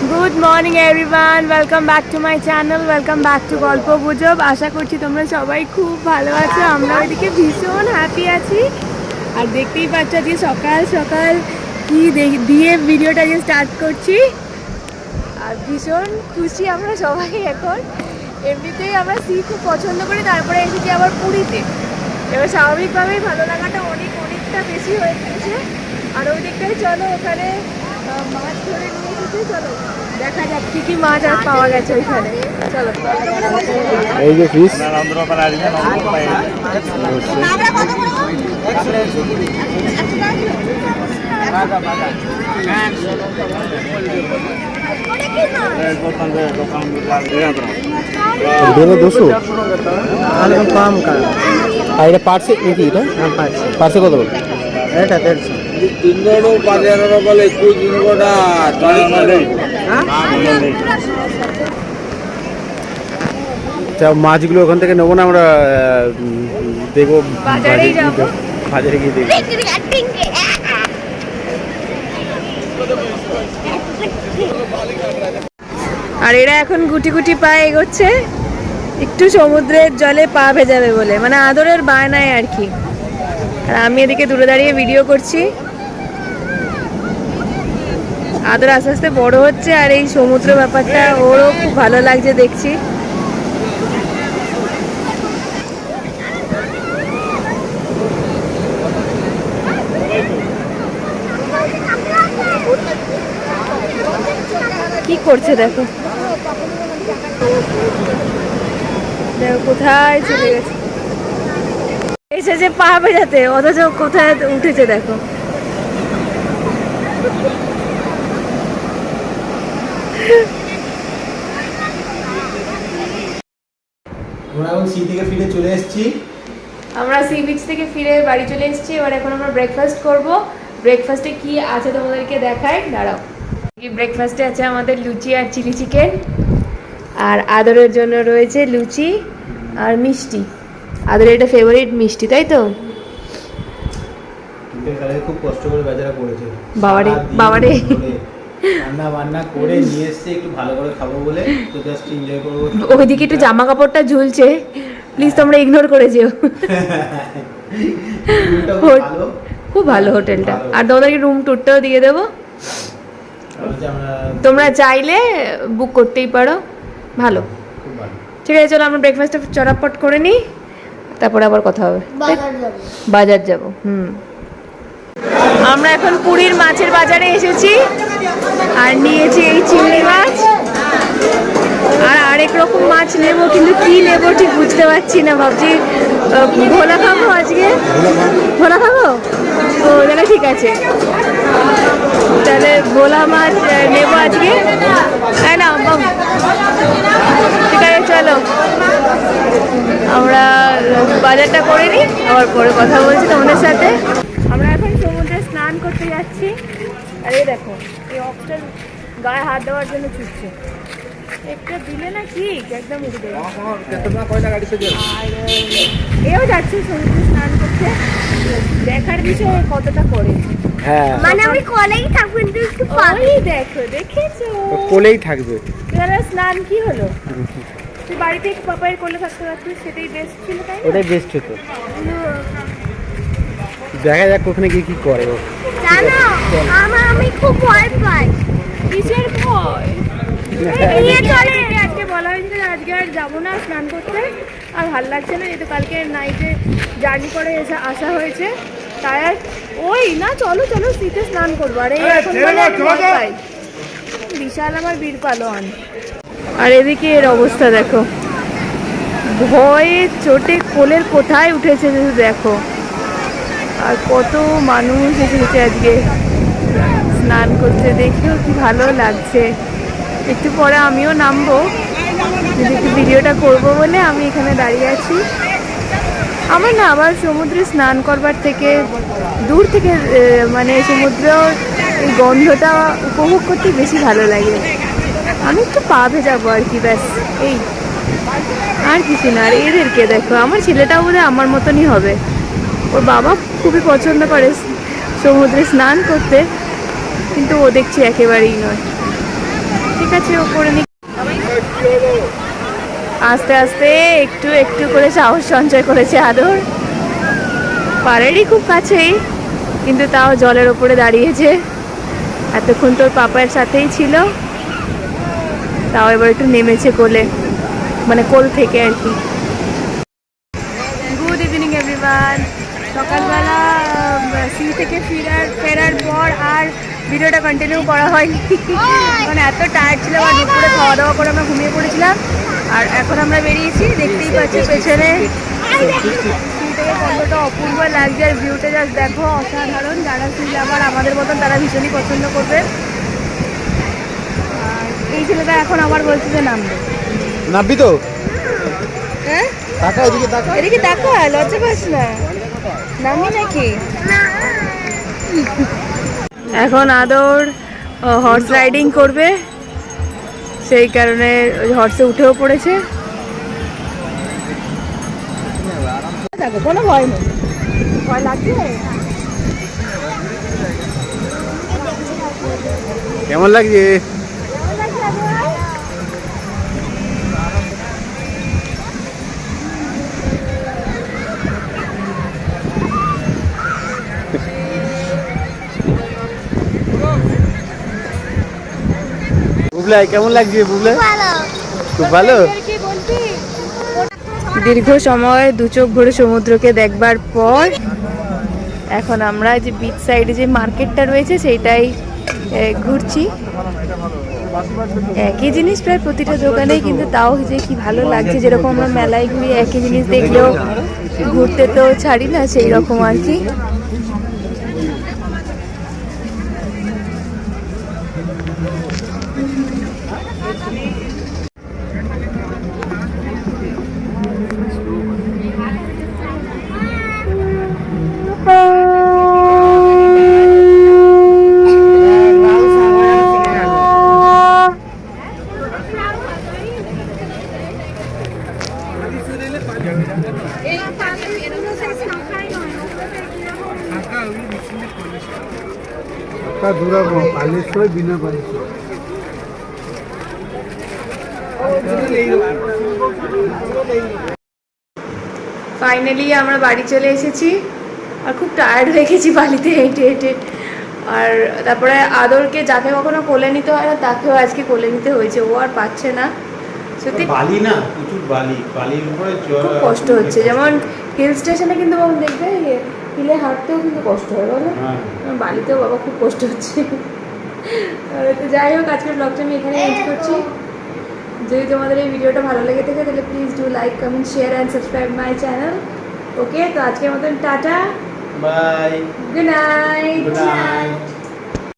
Good morning everyone, welcome back to my channel, welcome back to গল্প গুজব। আশা করছি তোমরা সবাই খুব ভালো আছো। আমরা ওইদিকে ভীষণ হ্যাপি আছি। আর দেখতেই পাচ্ছ আজকে সকাল সকাল কি দিয়ে ভিডিওটা যে স্টার্ট করছি। আর ভীষণ খুশি আমরা সবাই এখন। এমনিতেই আমরা সি খুব পছন্দ করি, তারপরে এসেছি আবার পুরীতে। এবার স্বাভাবিকভাবেই ভালো লাগাটা অনেকটা বেশি হয়ে গেছে। আর ওই দিকটাই চলো, ওখানে মাছ ধরে নিয়ে এসেছি, চলো দেখা যাক কি কি মাছ আর পাওয়া গেছে ওইখানে। চলো এই যে ফিশ দুশো কম আর এটা পার্সে নাকি? এটা পার্সে কত? এটা 150। মাছগুলো ওখান থেকে নেবো না, আমরা দেখবো বাজারে গিয়ে দেখবো। আর এরা এখন গুটি গুটি পায়ে এগোচ্ছে, একটু সমুদ্রের জলে পা ভেজাবে বলে, মানে আদরের বায়নায় আর কি। আর আমি এদিকে দূরে দাঁড়িয়ে ভিডিও করছি। আদর আস্তে আস্তে বড় হচ্ছে, আর এই সমুদ্র ব্যাপারটা ওরও খুব ভালো লাগছে দেখছি। কি করছে দেখো, দেখো কোথায় চলে গেছে, এসেছে পা ভেজাতে, অথচ কোথায় উঠেছে দেখো। আমরা এখন সি থেকে ফিরে চলে এসেছি। আমরা সি বিচ থেকে ফিরে বাড়ি চলে এসেছি। এবার এখন আমরা ব্রেকফাস্ট করব। ব্রেকফাস্টে কি আছে তোমাদেরকে দেখাই, দাঁড়াও। ব্রেকফাস্টে আছে আমাদের লুচি আর চিলি চিকেন, আর আদরের জন্য রয়েছে লুচি আর মিষ্টি। আদরের এটা ফেভারিট মিষ্টি, তাই তো? খুব কষ্ট করে বেচারা করেছে, বাবারে রান্না বান্না করে নিয়ে এসেছে একটু ভালো করে খাবো বলে, তো জাস্ট এনজয় করবো। ওইদিকে একটু জামা কাপড়টা ঝুলছে, প্লিজ তোমরা ইগনোর করে যেও। খুব ভালো হোটেলটা, আর তোমাদেরকে রুম টুরটাও দিয়ে দেবো, তোমরা চাইলে বুক করতেই পারো। ভালো, ঠিক আছে। চলো আমরা ব্রেকফাস্টটা চটাপট করে নিই, তারপরে আবার কথা হবে। বাজার যাব। আমরা এখন পুরীর মাছের বাজারে এসেছি, আর নিয়েছি এই চিংড়ি মাছ, আর আরেক রকম মাছ নেবো, কিন্তু কি নেবো ঠিক বুঝতে পারছি না। ভাবছি ভোলা খাবো আজকে, ভোলা খাবো তো, তাহলে ঠিক আছে, তাহলে ভোলা মাছ নেবো আজকে। হ্যাঁ না, ঠিক আছে চলো আমরা বাজারটা করে নিই, আবার পরে কথা বলছি তোমাদের সাথে। আমরা এখন সমুদ্রে স্নান করতে যাচ্ছি। আর এই দেখো, এই অক্সটার গায়ে হাত দেওয়ার জন্য ছুটছে, একটা দিলে না ঠিক একদম উঠে দেবে। আর এও যাচ্ছে সমুদ্রে স্নান করতে, দেখার বিষয় কতটা করে। হ্যাঁ, মানে আমি কোলেই থাকবো, কিন্তু একটু ওই দেখো, দেখেছো কোলেই থাকবে। স্নান কি হলো, তুই বাড়িতে পাপায়ের কোলে থাকতে পারতিস, সেটাই বেস্ট ছিল, তাই না? ওটাই বেস্ট হতো। দেখা যাক ওখানে গিয়ে কি করে ও। জানো আমি খুব ভয় পাই। কিসের ভয়? আজকে বলা হয়েছিল আজকে আর যাবো না স্নান করতে, আর ভালো লাগছে না, যেহেতু কালকে নাইটে জার্নি করে আসা হয়েছে, তাই আর ওই না, চলো চলো শীতে স্নান করবো। আর এই এখন বিশাল আমার বীর পালোয়ান। আর এদিকে এর অবস্থা দেখো, ভয়ে চোটে কোলের কোথায় উঠেছে দেখো। আর কত মানুষ এসেছে আজকে স্নান করতে, দেখেও কি ভালো লাগছে। একটু পরে আমিও নামবো, একটু ভিডিওটা করবো বলে আমি এখানে দাঁড়িয়ে আছি। আমার না আবার সমুদ্রে স্নান করবার থেকে দূর থেকে মানে সমুদ্র এই গন্ধটা উপভোগ করতে বেশি ভালো লাগে। আমি একটু পা ভেজাবো আর কি, ব্যাস এই, আর কিছু না। আর এদেরকে দেখো, আমার ছেলেটাও বোধহয় আমার মতনই হবে, ওর বাবা খুবই পছন্দ করে সমুদ্রে স্নান করতে, কিন্তু ও দেখছি একেবারেই নয়। ঠিক আছে ও করে নি। আস্তে আস্তে একটু একটু করে সাহস সঞ্চয় করেছে আদর। পাড়েরই খুব কাছেই, কিন্তু তাও জলের ওপরে দাঁড়িয়েছে। এতক্ষণ তোর পাপার সাথেই ছিল, তাও এবার একটু নেমেছে কোলে, মানে কোল থেকে আর কি। Good evening everyone. সকালবেলা সি থেকে ফেরার পর আর ভিডিওটা কন্টিনিউ করা হয়নি, মানে এত টায়ার্ড ছিলাম। আর দুপুরে খাওয়া দাওয়া করে আমরা ঘুমিয়ে পড়েছিলাম। আর এখন আমরা বেরিয়েছি, দেখতেই পাচ্ছি পেছনে সিটাকে কতটা অপূর্ব লাগছে। আর ভিউটা জাস্ট দেখো, অসাধারণ। যারা সিল আবার আমাদের মতন তারা ভীষণই পছন্দ করবে। আর এই ছেলেটা এখন আবার বলছে যে নামবে। নাববি তো? হ্যাঁ, তাকা এদিকে, তাকা। এদিকে তাকা, লজ্জা পাস না। নামি নাকি? এখন আদর হর্স রাইডিং করবে, সেই কারণে ওই হর্সে উঠেও পড়েছে। দেখো কোনো ভয় নেই। ভয় লাগছে? কেমন লাগছে? বুবলাই কেমন লাগছে? বুবলাই ভালো। খুব ভালো। দীর্ঘ সময় দু চোখ ভরে সমুদ্রকে দেখবার পর এখন আমরা যে বিচ সাইডে যে মার্কেটটা রয়েছে সেইটাই ঘুরছি। একই জিনিস প্রায় প্রতিটা দোকানেই, কিন্তু তাও যে কি ভালো লাগছে। যেরকম আমরা মেলায় ঘুরি একই জিনিস দেখলেও ঘুরতে তো ছাড়ি না, সেই রকম আর কি। ফাইনালি আমরা বাড়ি চলে এসেছি। আর খুব টায়ার্ড হয়ে গেছি বালিতে হেঁটে হেঁটে। আর তারপরে আদরকে, যাকে কখনো কোলে নিতে হয় না, তাকেও আজকে কোলে নিতে হয়েছে। ও আর পাচ্ছে না, সত্যি বালি না, প্রচুর বালি, বালির উপরে খুব কষ্ট হচ্ছে। যেমন হিল স্টেশনে কিন্তু বাবা দেখবে হিলে হাঁটতেও কিন্তু কষ্ট হয়, বলো? বালিতেও বাবা খুব কষ্ট হচ্ছে। তো যাই হোক, আজকের ব্লগটা আমি এখানে এন্ড করছি। যদি তোমাদের এই ভিডিওটা ভালো লেগে থাকে তাহলে please do like, comment, share and subscribe my channel. Okay, তো আজকের মতন tata, bye, good night. Good night.